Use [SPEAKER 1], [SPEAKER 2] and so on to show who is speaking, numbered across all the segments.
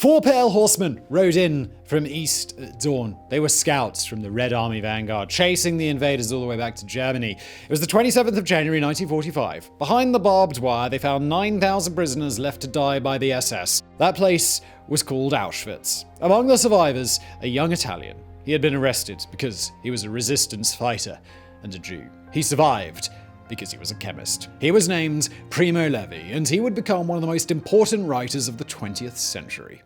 [SPEAKER 1] 4 pale horsemen rode in from east at dawn. They were scouts from the Red Army vanguard, chasing the invaders all the way back to Germany. It was the 27th of January 1945. Behind the barbed wire, they found 9,000 prisoners left to die by the SS. That place was called Auschwitz. Among the survivors, a young Italian. He had been arrested because he was a resistance fighter and a Jew. He survived because he was a chemist. He was named Primo Levi, and he would become one of the most important writers of the 20th century.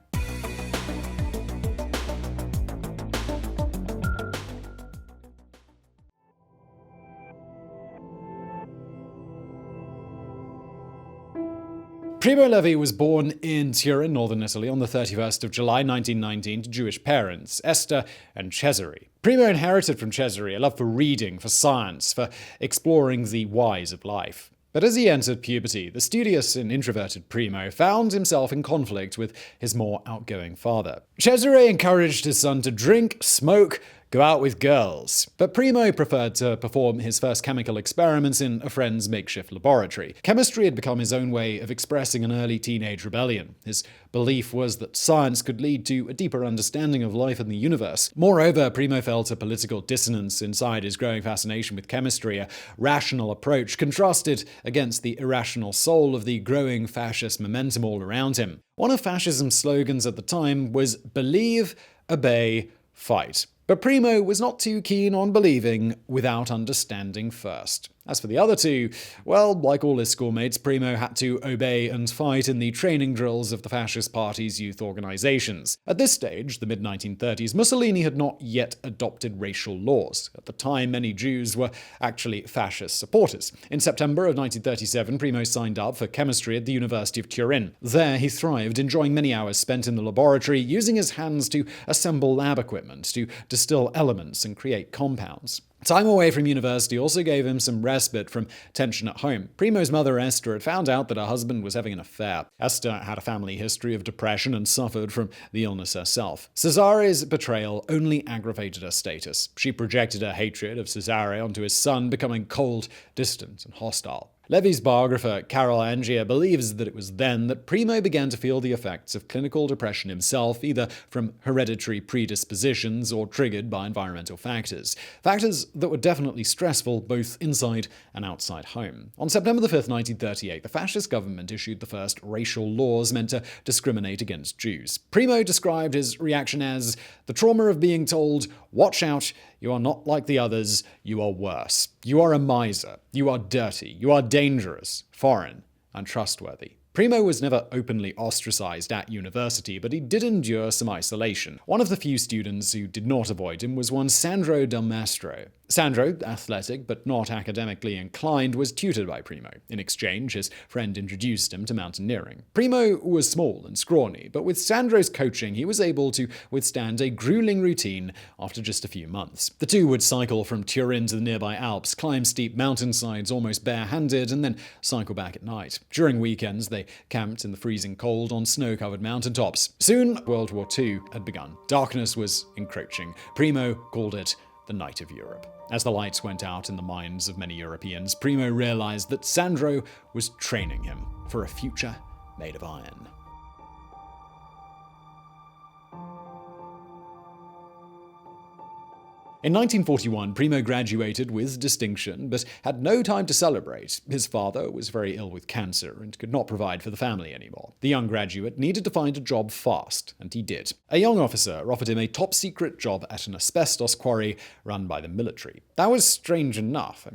[SPEAKER 1] Primo Levi was born in Turin, northern Italy, on the 31st of July 1919 to Jewish parents, Ester and Cesare. Primo inherited from Cesare a love for reading, for science, for exploring the whys of life. But as he entered puberty, the studious and introverted Primo found himself in conflict with his more outgoing father. Cesare encouraged his son to drink, smoke, go out with girls. But Primo preferred to perform his first chemical experiments in a friend's makeshift laboratory. Chemistry had become his own way of expressing an early teenage rebellion. His belief was that science could lead to a deeper understanding of life and the universe. Moreover, Primo felt a political dissonance inside his growing fascination with chemistry, a rational approach contrasted against the irrational soul of the growing fascist momentum all around him. One of fascism's slogans at the time was "Believe, obey, fight." But Primo was not too keen on believing without understanding first. As for the other two, well, like all his schoolmates, Primo had to obey and fight in the training drills of the fascist party's youth organizations. At this stage, the mid-1930s, Mussolini had not yet adopted racial laws. At the time, many Jews were actually fascist supporters. In September of 1937, Primo signed up for chemistry at the University of Turin. There, he thrived, enjoying many hours spent in the laboratory, using his hands to assemble lab equipment, to distill elements and create compounds. Time away from university also gave him some respite from tension at home. Primo's mother, Esther, had found out that her husband was having an affair. Esther had a family history of depression and suffered from the illness herself. Cesare's betrayal only aggravated her status. She projected her hatred of Cesare onto his son, becoming cold, distant, and hostile. Levi's biographer, Carole Angier, believes that it was then that Primo began to feel the effects of clinical depression himself, either from hereditary predispositions or triggered by environmental factors. Factors that were definitely stressful both inside and outside home. On September 5, 1938, the fascist government issued the first racial laws meant to discriminate against Jews. Primo described his reaction as the trauma of being told, "Watch out, you are not like the others, you are worse. You are a miser. You are dirty. You are dangerous, foreign, untrustworthy." Primo was never openly ostracized at university, but he did endure some isolation. One of the few students who did not avoid him was one Sandro Delmastro. Sandro, athletic but not academically inclined, was tutored by Primo. In exchange, his friend introduced him to mountaineering. Primo was small and scrawny, but with Sandro's coaching, he was able to withstand a grueling routine after just a few months. The two would cycle from Turin to the nearby Alps, climb steep mountainsides almost barehanded, and then cycle back at night. During weekends, they camped in the freezing cold on snow-covered mountaintops. Soon, World War II had begun. Darkness was encroaching. Primo called it the Night of Europe. As the lights went out in the minds of many Europeans, Primo realized that Sandro was training him for a future made of iron. In 1941, Primo graduated with distinction, but had no time to celebrate. His father was very ill with cancer and could not provide for the family anymore. The young graduate needed to find a job fast, and he did. A young officer offered him a top-secret job at an asbestos quarry run by the military. That was strange enough.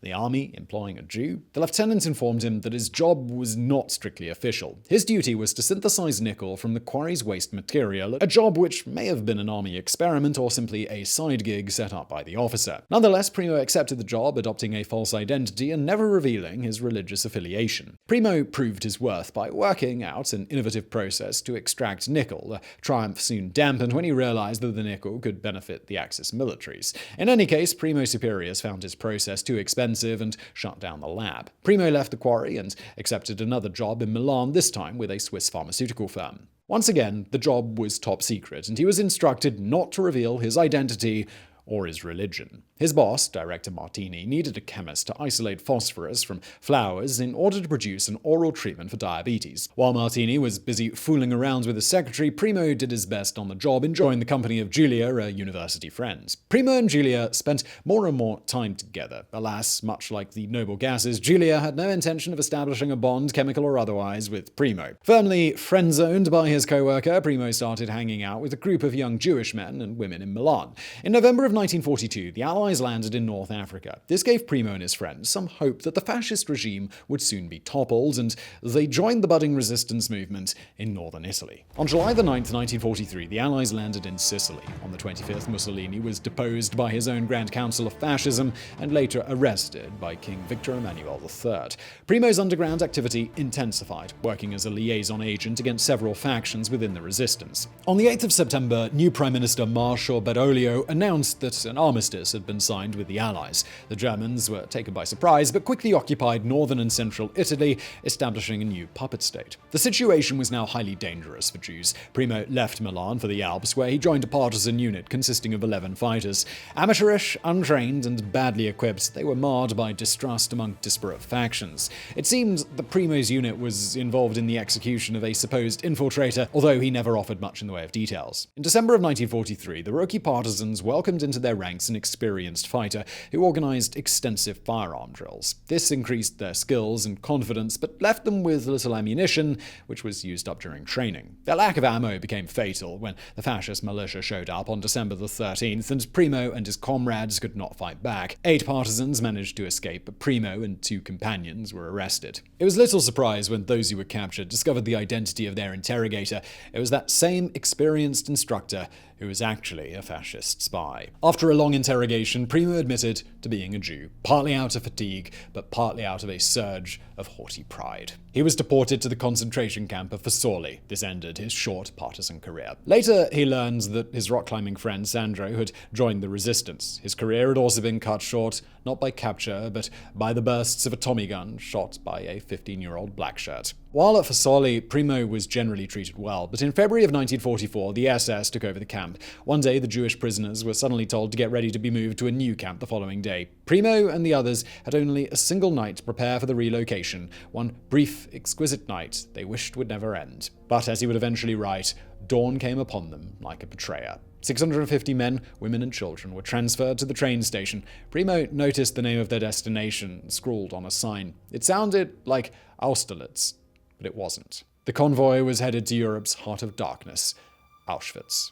[SPEAKER 1] The army employing a Jew? The lieutenant informed him that his job was not strictly official. His duty was to synthesize nickel from the quarry's waste material, a job which may have been an army experiment or simply a side gig set up by the officer. Nonetheless, Primo accepted the job, adopting a false identity and never revealing his religious affiliation. Primo proved his worth by working out an innovative process to extract nickel, a triumph soon dampened when he realized that the nickel could benefit the Axis militaries. In any case, Primo's superiors found his process too expensive and shut down the lab. Primo left the quarry and accepted another job in Milan, this time with a Swiss pharmaceutical firm. Once again, the job was top secret, and he was instructed not to reveal his identity or his religion. His boss, Director Martini, needed a chemist to isolate phosphorus from flowers in order to produce an oral treatment for diabetes. While Martini was busy fooling around with his secretary, Primo did his best on the job, enjoying the company of Giulia, a university friend. Primo and Giulia spent more and more time together. Alas, much like the noble gases, Giulia had no intention of establishing a bond, chemical or otherwise, with Primo. Firmly friend-zoned by his co-worker, Primo started hanging out with a group of young Jewish men and women in Milan. In November of 1942, the Allies landed in North Africa. This gave Primo and his friends some hope that the fascist regime would soon be toppled, and they joined the budding resistance movement in northern Italy. On July 9, 1943, the Allies landed in Sicily. On the 25th, Mussolini was deposed by his own Grand Council of Fascism and later arrested by King Victor Emmanuel III. Primo's underground activity intensified, working as a liaison agent against several factions within the resistance. On the 8th of September, new Prime Minister Marshal Badoglio announced that an armistice had been signed with the Allies. The Germans were taken by surprise, but quickly occupied northern and central Italy, establishing a new puppet state. The situation was now highly dangerous for Jews. Primo left Milan for the Alps, where he joined a partisan unit consisting of 11 fighters. Amateurish, untrained, and badly equipped, they were marred by distrust among disparate factions. It seemed that Primo's unit was involved in the execution of a supposed infiltrator, although he never offered much in the way of details. In December of 1943, the rookie partisans welcomed into their ranks an experienced fighter who organized extensive firearm drills. This increased their skills and confidence, but left them with little ammunition, which was used up during training. Their lack of ammo became fatal when the fascist militia showed up on December the 13th, and Primo and his comrades could not fight back. 8 partisans managed to escape, but Primo and 2 companions were arrested. It was little surprise when those who were captured discovered the identity of their interrogator. It was that same experienced instructor who was actually a fascist spy. After a long interrogation, Primo admitted to being a Jew, partly out of fatigue, but partly out of a surge of haughty pride. He was deported to the concentration camp of Fossoli. This ended his short partisan career. Later, he learned that his rock-climbing friend Sandro had joined the resistance. His career had also been cut short, not by capture, but by the bursts of a Tommy gun shot by a 15-year-old blackshirt. While at Fossoli, Primo was generally treated well, but in February of 1944, the SS took over the camp. One day, the Jewish prisoners were suddenly told to get ready to be moved to a new camp the following day. Primo and the others had only a single night to prepare for the relocation, one brief, exquisite night they wished would never end. But as he would eventually write, dawn came upon them like a betrayer. 650 men, women, and children were transferred to the train station. Primo noticed the name of their destination scrawled on a sign. It sounded like Austerlitz, but it wasn't. The convoy was headed to Europe's heart of darkness, Auschwitz.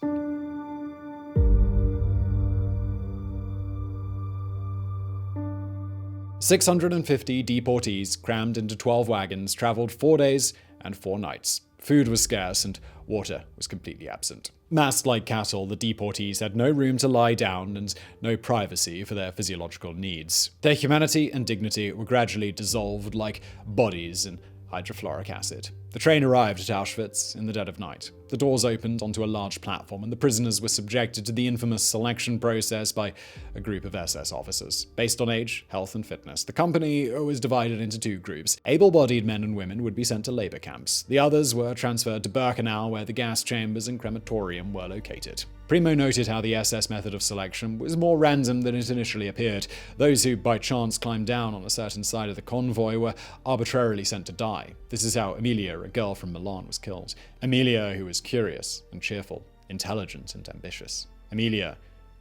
[SPEAKER 1] "650 deportees crammed into 12 wagons traveled 4 days and 4 nights. Food was scarce and water was completely absent. Massed like cattle, the deportees had no room to lie down and no privacy for their physiological needs. Their humanity and dignity were gradually dissolved like bodies in hydrofluoric acid. The train arrived at Auschwitz in the dead of night. The doors opened onto a large platform, and the prisoners were subjected to the infamous selection process by a group of SS officers. Based on age, health, and fitness, the company was divided into 2 groups. Able-bodied men and women would be sent to labor camps. The others were transferred to Birkenau, where the gas chambers and crematorium were located. Primo noted how the SS method of selection was more random than it initially appeared. Those who by chance climbed down on a certain side of the convoy were arbitrarily sent to die. This is how Emilia, a girl from Milan, was killed. Emilia, who was curious and cheerful, intelligent and ambitious. Emilia,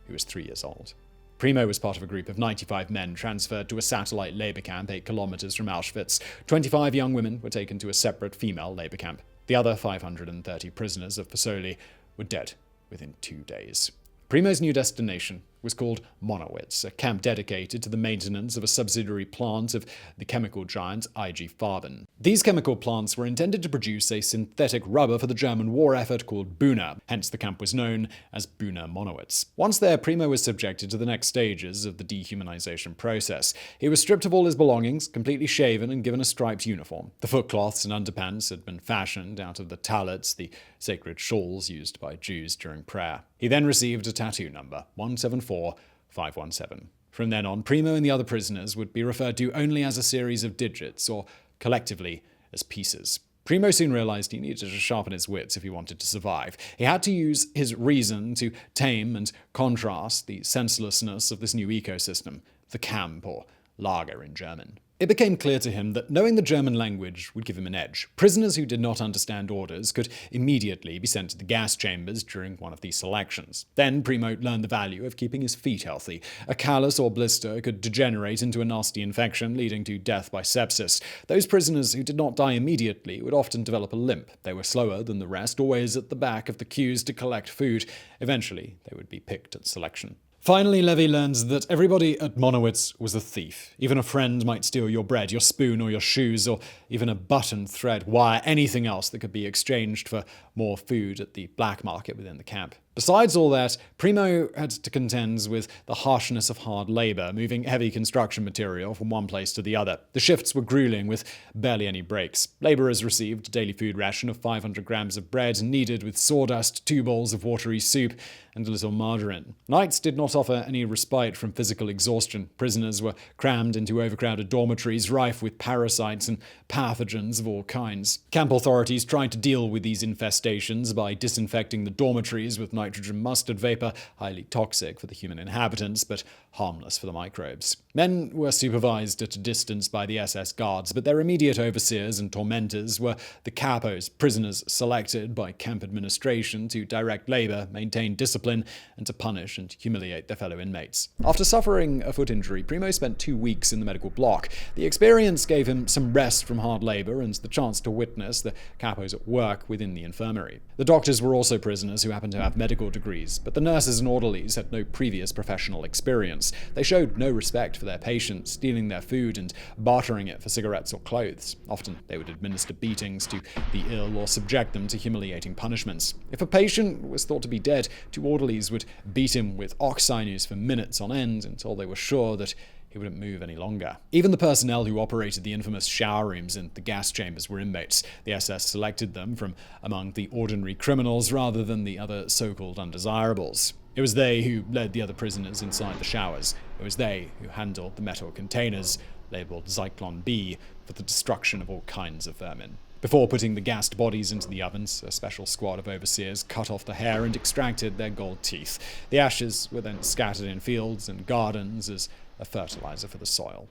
[SPEAKER 1] who was 3 years old. Primo was part of a group of 95 men transferred to a satellite labor camp 8 kilometers from Auschwitz. 25 young women were taken to a separate female labor camp. The other 530 prisoners of Fossoli were dead within 2 days. Primo's new destination was called Monowitz, a camp dedicated to the maintenance of a subsidiary plant of the chemical giant IG Farben. These chemical plants were intended to produce a synthetic rubber for the German war effort called Buna, hence the camp was known as Buna Monowitz. Once there, Primo was subjected to the next stages of the dehumanization process. He was stripped of all his belongings, completely shaven, and given a striped uniform. The footcloths and underpants had been fashioned out of the talits, the sacred shawls used by Jews during prayer. He then received a tattoo number, 174517. From then on, Primo and the other prisoners would be referred to only as a series of digits, or collectively as pieces. Primo soon realized he needed to sharpen his wits if he wanted to survive. He had to use his reason to tame and contrast the senselessness of this new ecosystem, the camp, or Lager in German. It became clear to him that knowing the German language would give him an edge. Prisoners who did not understand orders could immediately be sent to the gas chambers during one of these selections. Then Primo learned the value of keeping his feet healthy. A callus or blister could degenerate into a nasty infection, leading to death by sepsis. Those prisoners who did not die immediately would often develop a limp. They were slower than the rest, always at the back of the queues to collect food. Eventually, they would be picked at selection. Finally, Levi learns that everybody at Monowitz was a thief. Even a friend might steal your bread, your spoon, or your shoes, or even a button, thread, wire, anything else that could be exchanged for more food at the black market within the camp. Besides all that, Primo had to contend with the harshness of hard labor, moving heavy construction material from one place to the other. The shifts were grueling, with barely any breaks. Laborers received a daily food ration of 500 grams of bread, kneaded with sawdust, 2 bowls of watery soup, and a little margarine. Nights did not offer any respite from physical exhaustion. Prisoners were crammed into overcrowded dormitories, rife with parasites and pathogens of all kinds. Camp authorities tried to deal with these infestations by disinfecting the dormitories with nitrogen mustard vapor, highly toxic for the human inhabitants, but harmless for the microbes. Men were supervised at a distance by the SS guards, but their immediate overseers and tormentors were the capos, prisoners selected by camp administration to direct labor, maintain discipline, and to punish and humiliate their fellow inmates. After suffering a foot injury, Primo spent 2 weeks in the medical block. The experience gave him some rest from hard labor and the chance to witness the capos at work within the infirmary. The doctors were also prisoners who happened to have medical degrees, but the nurses and orderlies had no previous professional experience. They showed no respect for their patients, stealing their food and bartering it for cigarettes or clothes. Often, they would administer beatings to the ill or subject them to humiliating punishments. If a patient was thought to be dead, 2 orderlies would beat him with ox sinews for minutes on end until they were sure that he wouldn't move any longer. Even the personnel who operated the infamous shower rooms and the gas chambers were inmates. The SS selected them from among the ordinary criminals rather than the other so-called undesirables. It was they who led the other prisoners inside the showers. It was they who handled the metal containers, labeled Zyklon B, for the destruction of all kinds of vermin. Before putting the gassed bodies into the ovens, a special squad of overseers cut off the hair and extracted their gold teeth. The ashes were then scattered in fields and gardens as a fertilizer for the soil.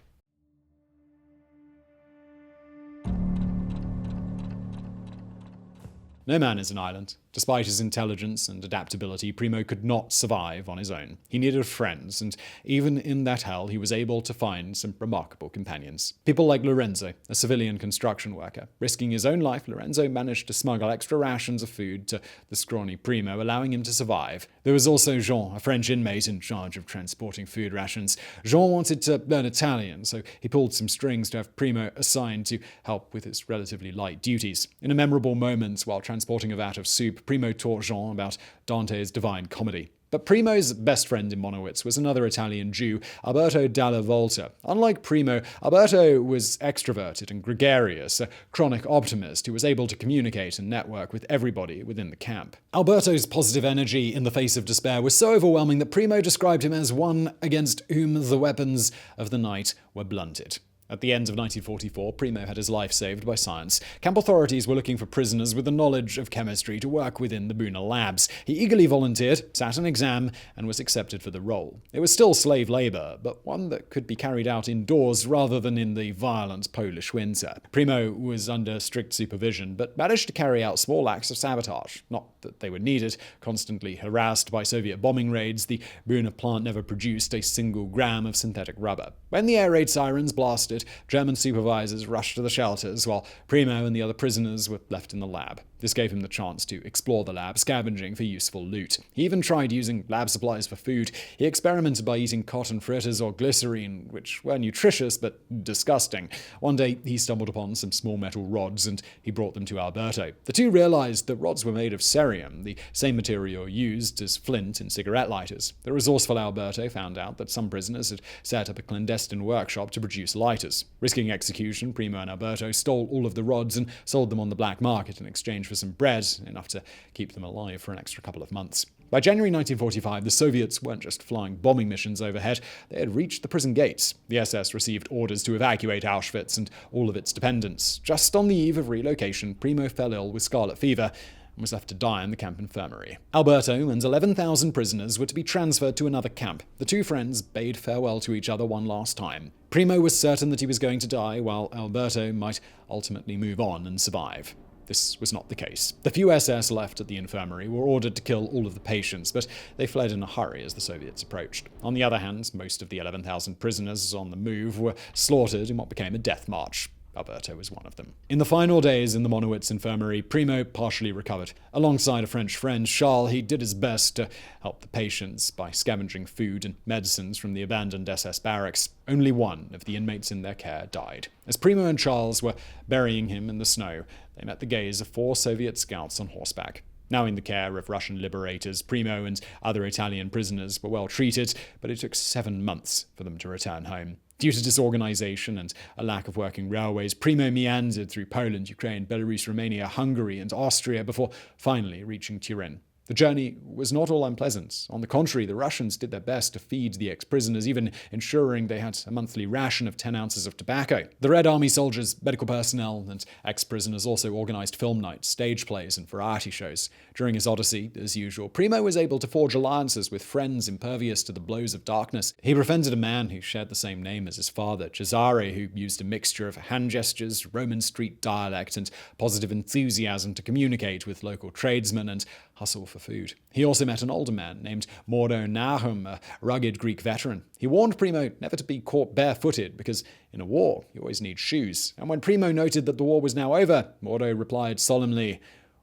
[SPEAKER 1] No man is an island. Despite his intelligence and adaptability, Primo could not survive on his own. He needed friends, and even in that hell, he was able to find some remarkable companions. People like Lorenzo, a civilian construction worker. Risking his own life, Lorenzo managed to smuggle extra rations of food to the scrawny Primo, allowing him to survive. There was also Jean, a French inmate in charge of transporting food rations. Jean wanted to learn Italian, so he pulled some strings to have Primo assigned to help with his relatively light duties. In a memorable moment while transporting a vat of soup, Primo taught Jean about Dante's Divine Comedy. But Primo's best friend in Monowitz was another Italian Jew, Alberto Dalla Volta. Unlike Primo, Alberto was extroverted and gregarious, a chronic optimist who was able to communicate and network with everybody within the camp. Alberto's positive energy in the face of despair was so overwhelming that Primo described him as one against whom the weapons of the night were blunted. At the end of 1944, Primo had his life saved by science. Camp authorities were looking for prisoners with a knowledge of chemistry to work within the Buna labs. He eagerly volunteered, sat an exam, and was accepted for the role. It was still slave labor, but one that could be carried out indoors rather than in the violent Polish winter. Primo was under strict supervision, but managed to carry out small acts of sabotage. Not that they were needed. Constantly harassed by Soviet bombing raids, the Buna plant never produced a single gram of synthetic rubber. When the air raid sirens blasted, German supervisors rushed to the shelters, while Primo and the other prisoners were left in the lab. This gave him the chance to explore the lab, scavenging for useful loot. He even tried using lab supplies for food. He experimented by eating cotton fritters or glycerine, which were nutritious but disgusting. One day, he stumbled upon some small metal rods, and he brought them to Alberto. The two realized the rods were made of cerium, the same material used as flint in cigarette lighters. The resourceful Alberto found out that some prisoners had set up a clandestine workshop to produce lighters. Risking execution, Primo and Alberto stole all of the rods and sold them on the black market in exchange for some bread, enough to keep them alive for an extra couple of months. By January 1945, the Soviets weren't just flying bombing missions overhead, they had reached the prison gates. The SS received orders to evacuate Auschwitz and all of its dependents. Just on the eve of relocation, Primo fell ill with scarlet fever and was left to die in the camp infirmary. Alberto and 11,000 prisoners were to be transferred to another camp. The two friends bade farewell to each other one last time. Primo was certain that he was going to die, while Alberto might ultimately move on and survive. This was not the case. The few SS left at the infirmary were ordered to kill all of the patients, but they fled in a hurry as the Soviets approached. On the other hand, most of the 11,000 prisoners on the move were slaughtered in what became a death march. Alberto was one of them. In the final days in the Monowitz infirmary, Primo partially recovered. Alongside a French friend, Charles, he did his best to help the patients by scavenging food and medicines from the abandoned SS barracks. Only one of the inmates in their care died. As Primo and Charles were burying him in the snow, they met the gaze of 4 Soviet scouts on horseback. Now in the care of Russian liberators, Primo and other Italian prisoners were well treated, but it took 7 months for them to return home. Due to disorganization and a lack of working railways, Primo meandered through Poland, Ukraine, Belarus, Romania, Hungary, and Austria before finally reaching Turin. The journey was not all unpleasant. On the contrary, the Russians did their best to feed the ex-prisoners, even ensuring they had a monthly ration of 10 ounces of tobacco. The Red Army soldiers, medical personnel, and ex-prisoners also organized film nights, stage plays, and variety shows. During his odyssey, as usual, Primo was able to forge alliances with friends impervious to the blows of darkness. He befriended a man who shared the same name as his father, Cesare, who used a mixture of hand gestures, Roman street dialect, and positive enthusiasm to communicate with local tradesmen and hustle for food. He also met an older man named Mordo Nahum, a rugged Greek veteran. He warned Primo never to be caught barefooted because in a war, you always need shoes. And when Primo noted that the war was now over, Mordo replied solemnly,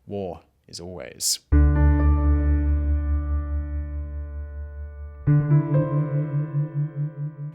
[SPEAKER 1] "War is always."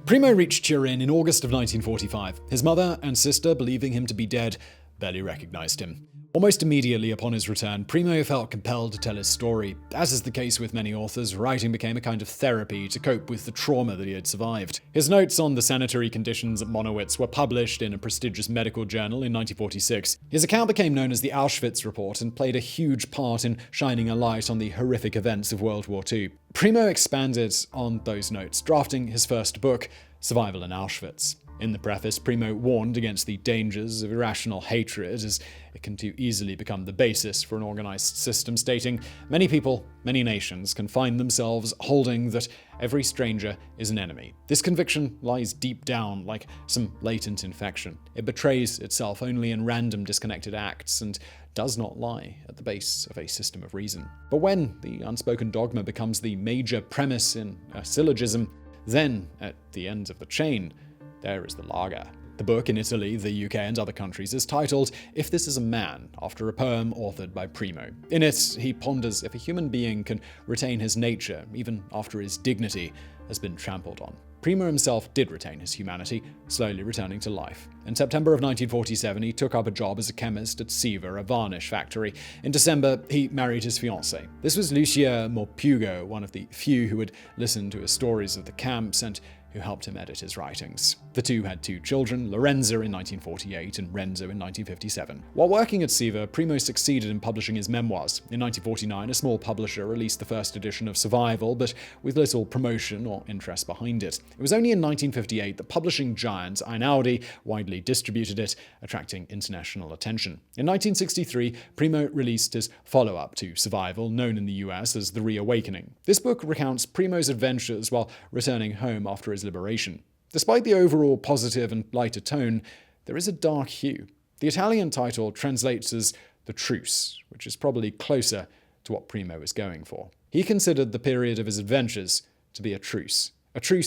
[SPEAKER 1] Primo reached Turin in August of 1945. His mother and sister, believing him to be dead, barely recognized him. Almost immediately upon his return, Primo felt compelled to tell his story. As is the case with many authors, writing became a kind of therapy to cope with the trauma that he had survived. His notes on the sanitary conditions at Monowitz were published in a prestigious medical journal in 1946. His account became known as the Auschwitz Report and played a huge part in shining a light on the horrific events of World War II. Primo expanded on those notes, drafting his first book, Survival in Auschwitz. In the preface, Primo warned against the dangers of irrational hatred, as it can too easily become the basis for an organized system, stating, "Many people, many nations can find themselves holding that every stranger is an enemy. This conviction lies deep down like some latent infection. It betrays itself only in random disconnected acts and does not lie at the base of a system of reason. But when the unspoken dogma becomes the major premise in a syllogism, then, at the end of the chain, there is the lager." The book in Italy, the UK, and other countries is titled If This Is a Man, after a poem authored by Primo. In it, he ponders if a human being can retain his nature even after his dignity has been trampled on. Primo himself did retain his humanity, slowly returning to life. In September of 1947, he took up a job as a chemist at Siva, a varnish factory. In December, he married his fiancée. This was Lucia Morpurgo, one of the few who would listen to his stories of the camps and who helped him edit his writings. The two had 2 children, Lorenzo in 1948 and Renzo in 1957. While working at Siva, Primo succeeded in publishing his memoirs. In 1949, a small publisher released the first edition of Survival, but with little promotion or interest behind it. It was only in 1958 that publishing giant Einaudi widely distributed it, attracting international attention. In 1963, Primo released his follow-up to Survival, known in the US as The Reawakening. This book recounts Primo's adventures while returning home after his liberation. Despite the overall positive and lighter tone, there is a dark hue. The Italian title translates as The Truce, which is probably closer to what Primo was going for. He considered the period of his adventures to be a truce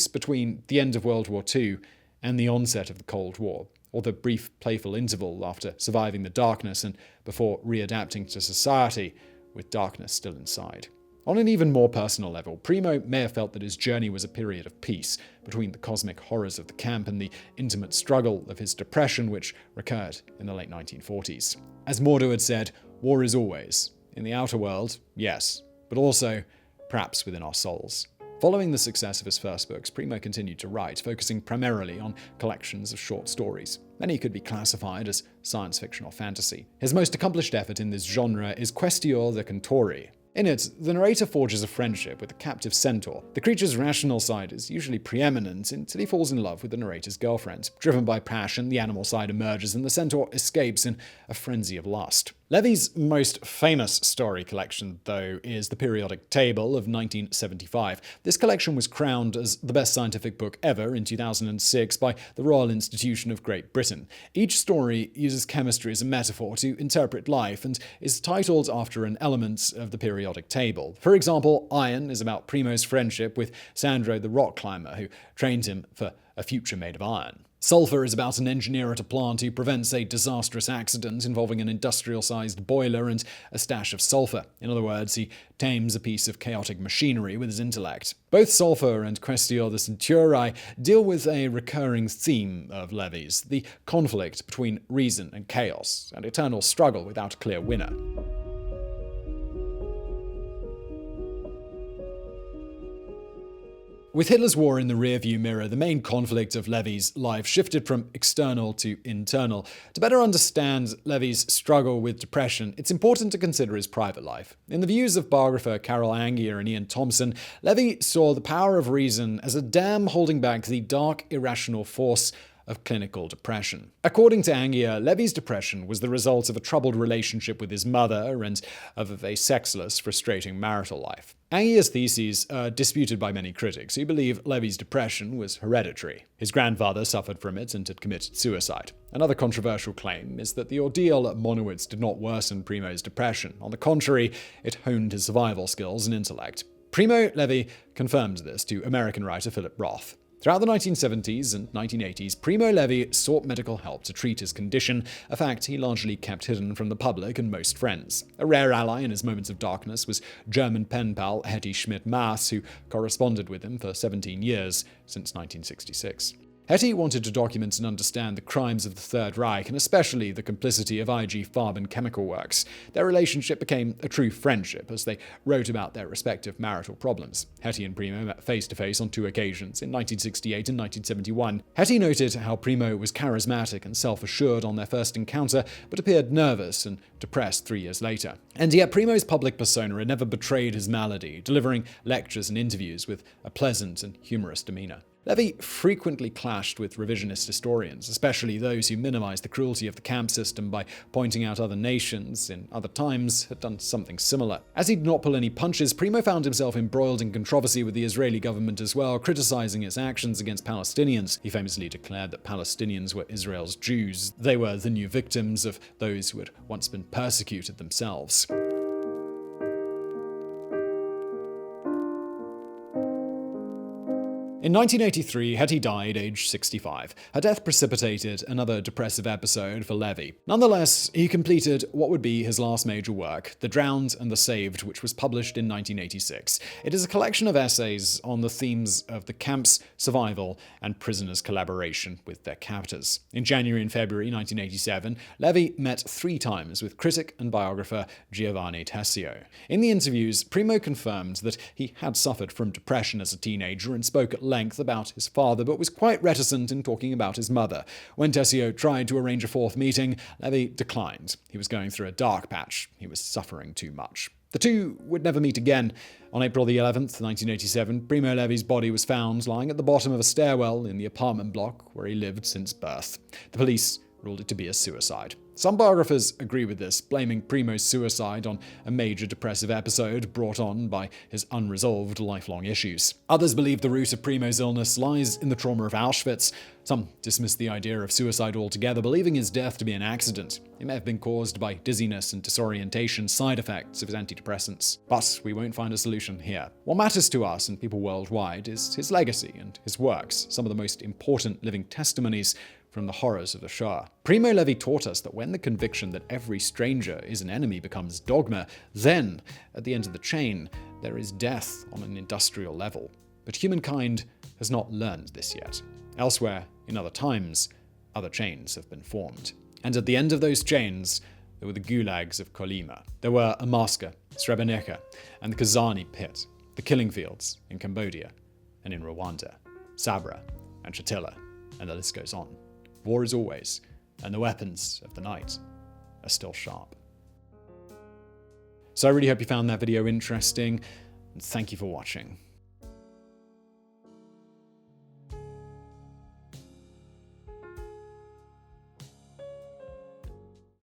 [SPEAKER 1] between the end of World War II and the onset of the Cold War, or the brief playful interval after surviving the darkness and before readapting to society with darkness still inside. On an even more personal level, Primo may have felt that his journey was a period of peace between the cosmic horrors of the camp and the intimate struggle of his depression, which recurred in the late 1940s. As Mordo had said, war is always. In the outer world, yes, but also, perhaps within our souls. Following the success of his first books, Primo continued to write, focusing primarily on collections of short stories. Many could be classified as science fiction or fantasy. His most accomplished effort in this genre is Questior the Cantori. In it, the narrator forges a friendship with a captive centaur. The creature's rational side is usually preeminent until he falls in love with the narrator's girlfriend. Driven by passion, the animal side emerges and the centaur escapes in a frenzy of lust. Levi's most famous story collection, though, is The Periodic Table of 1975. This collection was crowned as the best scientific book ever in 2006 by the Royal Institution of Great Britain. Each story uses chemistry as a metaphor to interpret life and is titled after an element of the periodic table. For example, iron is about Primo's friendship with Sandro the rock climber, who trained him for a future made of iron. Sulfur is about an engineer at a plant who prevents a disastrous accident involving an industrial-sized boiler and a stash of sulfur. In other words, he tames a piece of chaotic machinery with his intellect. Both Sulfur and Questior the Centauri deal with a recurring theme of Levi's, the conflict between reason and chaos, and eternal struggle without a clear winner. With Hitler's war in the rearview mirror, the main conflict of Levi's life shifted from external to internal. To better understand Levi's struggle with depression, it's important to consider his private life. In the views of biographer Carole Angier and Ian Thompson, Levi saw the power of reason as a dam holding back the dark, irrational force of clinical depression. According to Angier, Levi's depression was the result of a troubled relationship with his mother and of a sexless, frustrating marital life. Angier's theses are disputed by many critics who believe Levi's depression was hereditary. His grandfather suffered from it and had committed suicide. Another controversial claim is that the ordeal at Monowitz did not worsen Primo's depression. On the contrary, it honed his survival skills and intellect. Primo Levi confirmed this to American writer Philip Roth. Throughout the 1970s and 1980s, Primo Levi sought medical help to treat his condition, a fact he largely kept hidden from the public and most friends. A rare ally in his moments of darkness was German pen pal Hety Schmitt-Maas, who corresponded with him for 17 years, since 1966. Hety wanted to document and understand the crimes of the Third Reich, and especially the complicity of IG Farben chemical works. Their relationship became a true friendship as they wrote about their respective marital problems. Hety and Primo met face-to-face on 2 occasions, in 1968 and 1971. Hety noted how Primo was charismatic and self-assured on their first encounter, but appeared nervous and depressed 3 years later. And yet Primo's public persona had never betrayed his malady, delivering lectures and interviews with a pleasant and humorous demeanor. Levi frequently clashed with revisionist historians, especially those who minimized the cruelty of the camp system by pointing out other nations in other times had done something similar. As he did not pull any punches, Primo found himself embroiled in controversy with the Israeli government as well, criticizing its actions against Palestinians. He famously declared that Palestinians were Israel's Jews. They were the new victims of those who had once been persecuted themselves. In 1983, Hety died aged 65. Her death precipitated another depressive episode for Levi. Nonetheless, he completed what would be his last major work, The Drowned and the Saved, which was published in 1986. It is a collection of essays on the themes of the camps, survival, and prisoners' collaboration with their captors. In January and February 1987, Levi met 3 times with critic and biographer Giovanni Tesio. In the interviews, Primo confirmed that he had suffered from depression as a teenager and spoke at length about his father, but was quite reticent in talking about his mother. When Tesio tried to arrange a 4th meeting, Levi declined. He was going through a dark patch. He was suffering too much. The two would never meet again. On April the 11th, 1987, Primo Levi's body was found lying at the bottom of a stairwell in the apartment block where he lived since birth. The police ruled it to be a suicide. Some biographers agree with this, blaming Primo's suicide on a major depressive episode brought on by his unresolved lifelong issues. Others believe the root of Primo's illness lies in the trauma of Auschwitz. Some dismiss the idea of suicide altogether, believing his death to be an accident. It may have been caused by dizziness and disorientation, side effects of his antidepressants. But we won't find a solution here. What matters to us and people worldwide is his legacy and his works, some of the most important living testimonies from the horrors of the Shoah. Primo Levi taught us that when the conviction that every stranger is an enemy becomes dogma, then, at the end of the chain, there is death on an industrial level. But humankind has not learned this yet. Elsewhere, in other times, other chains have been formed. And at the end of those chains, there were the gulags of Kolyma. There were Amaska, Srebrenica, and the Kazani pit, the killing fields in Cambodia and in Rwanda, Sabra and Shatila, and the list goes on. War is always and the weapons of the night are still sharp. So I really hope you found that video interesting, and thank you for watching.